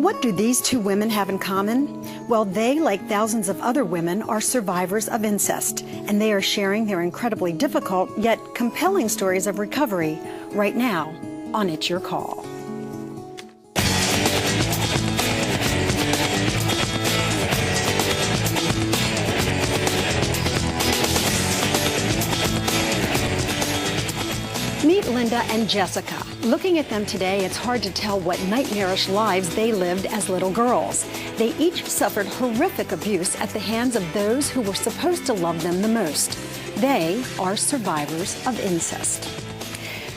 What do these two women have in common? Well, they, like thousands of other women, are survivors of incest, and they are sharing their incredibly difficult yet compelling stories of recovery right now on It's Your Call. Meet Linda and Jessica. Looking at them today, it's hard to tell what nightmarish lives they lived as little girls. They each suffered horrific abuse at the hands of those who were supposed to love them the most. They are survivors of incest.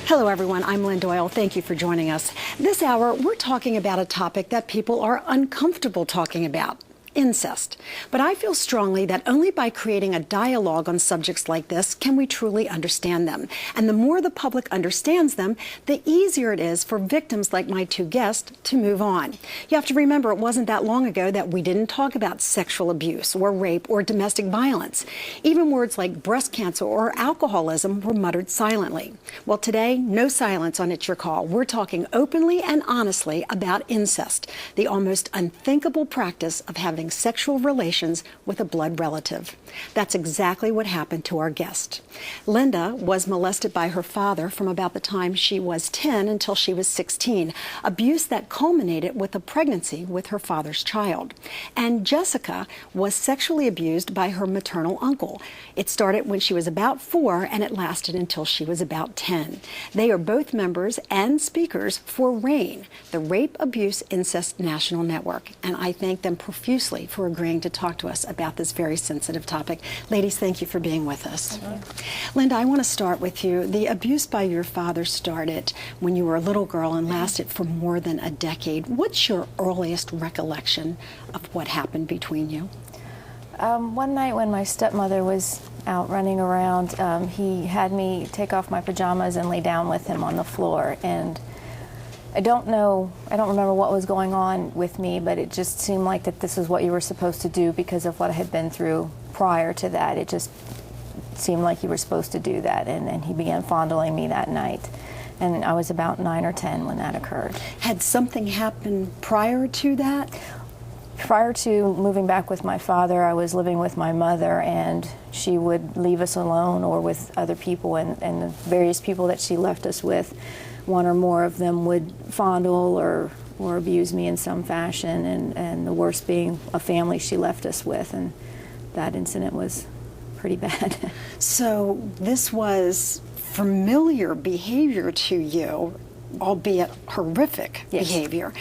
Hello everyone, I'm Lynn Doyle. Thank you for joining us. This hour, we're talking about a topic that people are uncomfortable talking about. Incest. But I feel strongly that only by creating a dialogue on subjects like this can we truly understand them. And the more the public understands them, the easier it is for victims like my two guests to move on. You have to remember it wasn't that long ago that we didn't talk about sexual abuse or rape or domestic violence. Even words like breast cancer or alcoholism were muttered silently. Well, today, no silence on It's Your Call. We're talking openly and honestly about incest, the almost unthinkable practice of having sexual relations with a blood relative. That's exactly what happened to our guest. Linda was molested by her father from about the time she was 10 until she was 16, abuse that culminated with a pregnancy with her father's child. And Jessica was sexually abused by her maternal uncle. It started when she was about 4 and it lasted until she was about 10. They are both members and speakers for RAIN, the Rape, Abuse, Incest National Network, and I thank them profusely for agreeing to talk to us about this very sensitive topic. Ladies, thank you for being with us. Linda, I want to start with you. The abuse by your father started when you were a little girl and lasted for more than a decade. What's your earliest recollection of what happened between you? One night when my stepmother was out running around, he had me take off my pajamas and lay down with him on the floor. And I don't remember what was going on with me, but it just seemed like that this is what you were supposed to do because of what I had been through prior to that. It just seemed like you were supposed to do that, and then he began fondling me that night. And I was about 9 or 10 when that occurred. Had something happened prior to that? Prior to moving back with my father, I was living with my mother, and she would leave us alone or with other people, and the various people that she left us with, one or more of them would fondle or abuse me in some fashion, and the worst being a family she left us with, and that incident was pretty bad. So this was familiar behavior to you, albeit horrific behavior.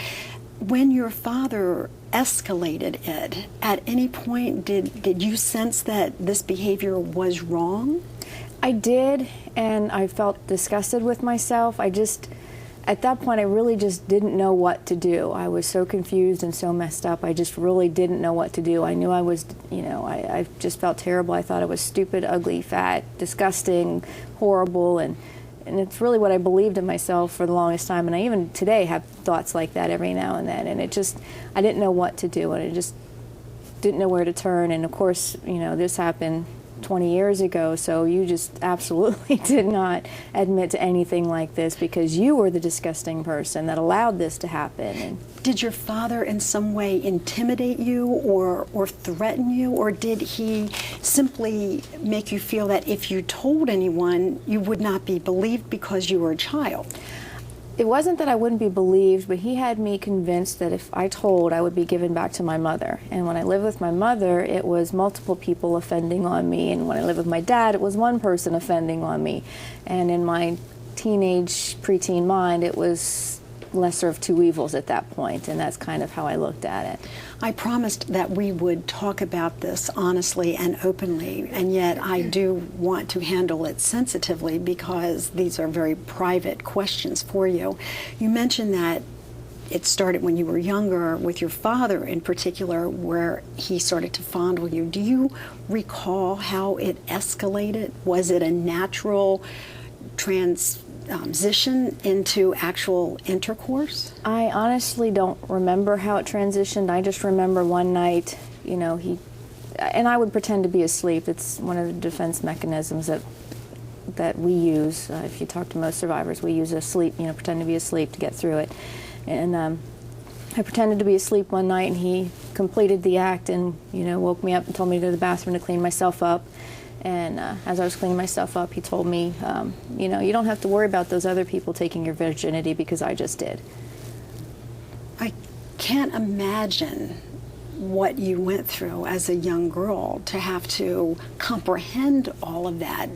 When your father escalated it, at any point did you sense that this behavior was wrong? I did, and I felt disgusted with myself. At that point, I really just didn't know what to do. I was so confused and so messed up. I just really didn't know what to do. I knew I was, I just felt terrible. I thought I was stupid, ugly, fat, disgusting, horrible, and it's really what I believed of myself for the longest time. And I even today have thoughts like that every now and then. And I didn't know what to do, and I just didn't know where to turn. And of course, this happened 20 years ago, so you just absolutely did not admit to anything like this because you were the disgusting person that allowed this to happen. And did your father in some way intimidate you or threaten you, or did he simply make you feel that if you told anyone you would not be believed because you were a child? It wasn't that I wouldn't be believed, but he had me convinced that if I told, I would be given back to my mother. And when I lived with my mother, it was multiple people offending on me. And when I lived with my dad, it was one person offending on me. And in my teenage, preteen mind, it was lesser of two evils at that point, and that's kind of how I looked at it. I promised that we would talk about this honestly and openly, and yet I do want to handle it sensitively because these are very private questions for you. You mentioned that it started when you were younger with your father in particular, where he started to fondle you. Do you recall how it escalated? Was it a natural transition into actual intercourse? I honestly don't remember how it transitioned. I just remember one night, and I would pretend to be asleep. It's one of the defense mechanisms that we use. If you talk to most survivors, we use pretend to be asleep to get through it. And I pretended to be asleep one night, and he completed the act and, woke me up and told me to go to the bathroom to clean myself up. And as I was cleaning myself up, he told me, you don't have to worry about those other people taking your virginity because I just did. I can't imagine what you went through as a young girl to have to comprehend all of that.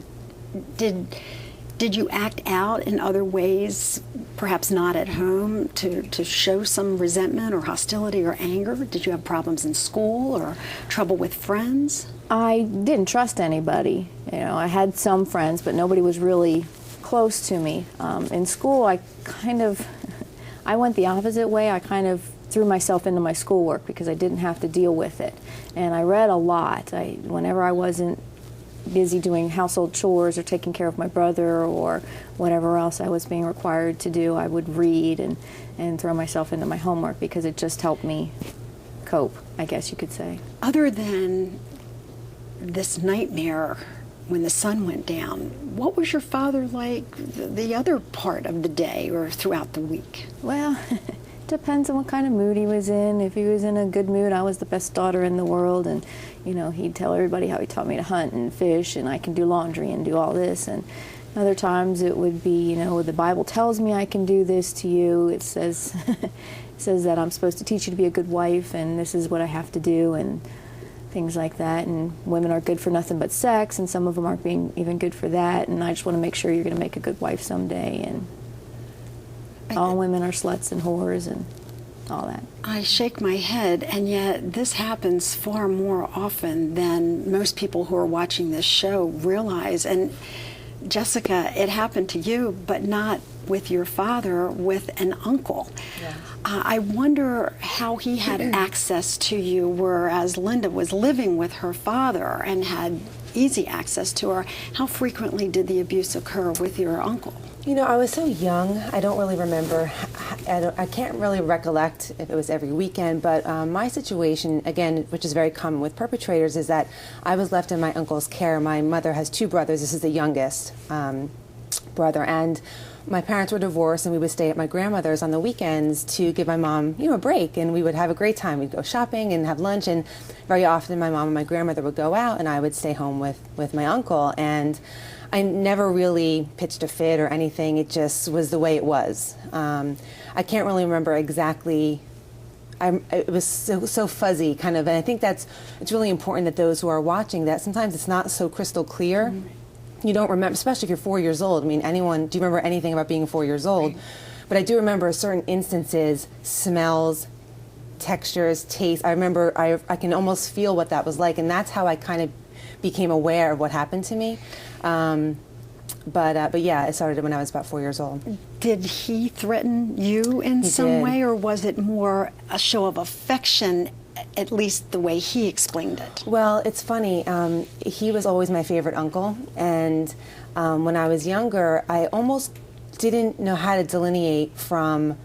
Did you act out in other ways, perhaps not at home, to show some resentment or hostility or anger? Did you have problems in school or trouble with friends? I didn't trust anybody. I had some friends, but nobody was really close to me. In school, I went the opposite way. I kind of threw myself into my schoolwork because I didn't have to deal with it. And I read a lot. Whenever I wasn't busy doing household chores or taking care of my brother or whatever else I was being required to do, I would read and throw myself into my homework because it just helped me cope, I guess you could say. Other than this nightmare when the sun went down, what was your father like the other part of the day or throughout the week? Well, depends on what kind of mood he was in. If he was in a good mood, I was the best daughter in the world, and he'd tell everybody how he taught me to hunt and fish, and I can do laundry and do all this. And other times it would be, the Bible tells me I can do this to you. It says that I'm supposed to teach you to be a good wife, and this is what I have to do, and things like that. And women are good for nothing but sex, and some of them aren't being even good for that, and I just want to make sure you're going to make a good wife someday. And all women are sluts and whores and all that. I shake my head, and yet this happens far more often than most people who are watching this show realize. And Jessica, it happened to you, but not with your father, with an uncle. Yeah. I wonder how he had access to you, whereas Linda was living with her father and had easy access to her. How frequently did the abuse occur with your uncle? I was so young, I don't really remember. I can't really recollect if it was every weekend, but my situation, again, which is very common with perpetrators, is that I was left in my uncle's care. My mother has two brothers. This is the youngest brother, and my parents were divorced, and we would stay at my grandmother's on the weekends to give my mom, a break, and we would have a great time. We'd go shopping and have lunch, and very often my mom and my grandmother would go out, and I would stay home with my uncle. And I never really pitched a fit or anything. It just was the way it was. I can't really remember exactly. It was so fuzzy, kind of, and I think it's really important that those who are watching that sometimes it's not so crystal clear. Mm-hmm. You don't remember, especially if you're 4 years old. I mean, do you remember anything about being 4 years old? Right. But I do remember certain instances, smells, textures, taste. I remember I can almost feel what that was like, and that's how I kind of became aware of what happened to me. But yeah, it started when I was about 4 years old. Did he threaten you in some way, or was it more a show of affection, at least the way he explained it? Well, it's funny. He was always my favorite uncle, and when I was younger, I almost didn't know how to delineate from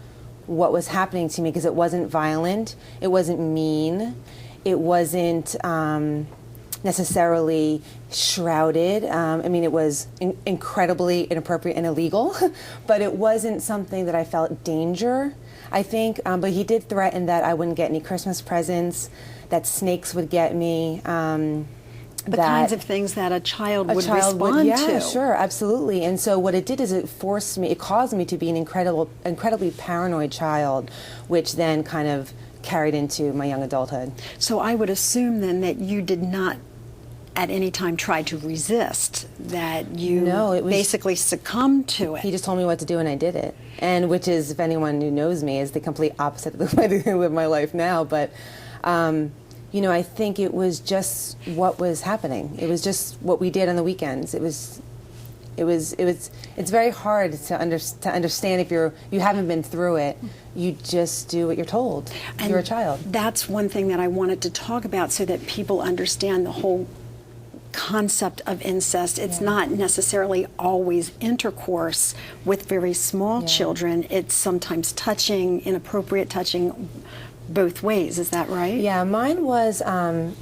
what was happening to me, because it wasn't violent, it wasn't mean, it wasn't necessarily shrouded. I mean, it was incredibly inappropriate and illegal, but it wasn't something that I felt danger, I think. But he did threaten that I wouldn't get any Christmas presents, that snakes would get me. The kinds of things that a child would respond yeah, to. Yeah, sure, absolutely. And so what it did is it caused me to be an incredibly paranoid child, which then kind of carried into my young adulthood. So I would assume then that you did not at any time try to resist, that you basically succumbed to it. He just told me what to do and I did it. And which is, if anyone who knows me, is the complete opposite of the way I live my life now. But I think it was just what was happening. It was just what we did on the weekends. It's very hard to understand if you haven't been through it. You just do what you're told. And you're a child. That's one thing that I wanted to talk about so that people understand the whole concept of incest. It's not necessarily always intercourse with very small children. It's sometimes touching, inappropriate touching, both ways. Is that right? Yeah, mine was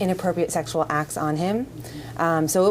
inappropriate sexual acts on him. So it